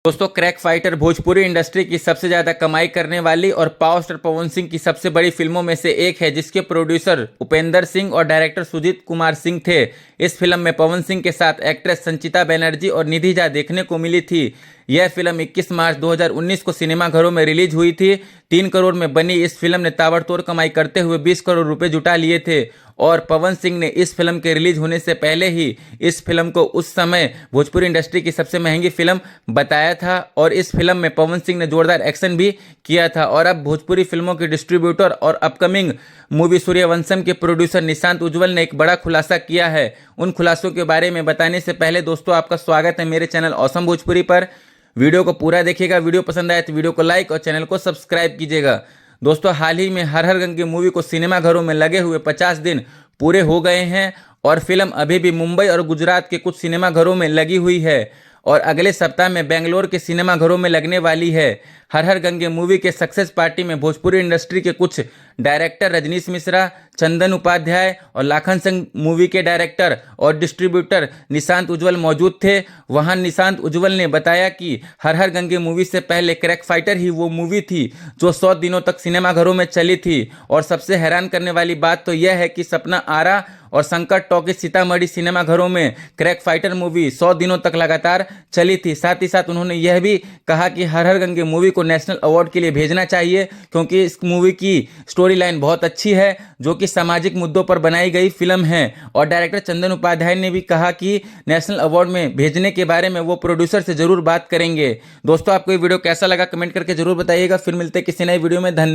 दोस्तों, crack fighter Bhojpuri industry की सबसे ज्यादा कमाई करने वाली और पावर स्टार पवन सिंह की सबसे बड़ी फिल्मों में से एक है, जिसके प्रोड्यूसर उपेंद्र सिंह और डायरेक्टर सुजीत कुमार सिंह थे। इस फिल्म में पवन सिंह के साथ एक्ट्रेस संचिता बनर्जी और निधि झा देखने को मिली थी। यह फिल्म 21 मार्च 2019 को सिनेमाघरों में रिलीज हुई थी। 3 करोड़ में बनी इस फिल्म ने ताबड़तोड़ कमाई करते हुए 20 करोड़ रुपए जुटा लिए थे और पवन सिंह ने इस फिल्म के रिलीज होने से पहले ही इस फिल्म को उस समय भोजपुरी इंडस्ट्री की सबसे महंगी फिल्म बताया था और इस फिल्म में पवन सिंह ने जोरदार एक्शन भी किया था। और अब भोजपुरी फिल्मों के डिस्ट्रीब्यूटर और अपकमिंग मूवी सूर्यवंशम के प्रोड्यूसर निशांत उज्ज्वल ने एक बड़ा खुलासा किया है। उन खुलासों के बारे में बताने से पहले दोस्तों, आपका स्वागत है मेरे चैनल ऑसम भोजपुरी पर। वीडियो को पूरा देखिएगा, वीडियो पसंद आए तो वीडियो को लाइक और चैनल को सब्सक्राइब कीजिएगा। दोस्तों, हाल ही में हर हर गंगे मूवी को सिनेमाघरों में लगे हुए 50 दिन पूरे हो गए हैं और फिल्म अभी भी मुंबई और गुजरात के कुछ सिनेमाघरों में लगी हुई है और अगले सप्ताह में बेंगलोर के सिनेमाघरों में लगने वाली है। हर हर गंगे मूवी के सक्सेस पार्टी में भोजपुरी इंडस्ट्री के कुछ डायरेक्टर रजनीश मिश्रा, चंदन उपाध्याय और लाखन सिंह मूवी के डायरेक्टर और डिस्ट्रीब्यूटर निशांत उज्ज्वल मौजूद थे। वहां निशांत उज्ज्वल ने बताया कि हर हर गंगे मूवी से पहले क्रैक फाइटर ही वो मूवी थी जो 100 दिनों तक सिनेमाघरों में चली थी। और सबसे हैरान करने वाली बात तो यह है कि सपना आरा और शंकर टॉकीज सीतामढ़ी सिनेमाघरों में क्रैक फाइटर मूवी 100 दिनों तक लगातार चली थी। साथ ही साथ उन्होंने यह भी कहा कि हर हर गंगे मूवी को नेशनल अवार्ड के लिए भेजना चाहिए, क्योंकि इस मूवी की स्टोरी लाइन बहुत अच्छी है जो कि सामाजिक मुद्दों पर बनाई गई फिल्म है। और डायरेक्टर चंदन उपाध्याय ने भी कहा कि नेशनल अवार्ड में भेजने के बारे में वो प्रोड्यूसर से जरूर बात करेंगे। दोस्तों, आपको ये वीडियो कैसा लगा कमेंट करके जरूर बताइएगा। फिर मिलते किसी नई वीडियो में। धन्यवाद।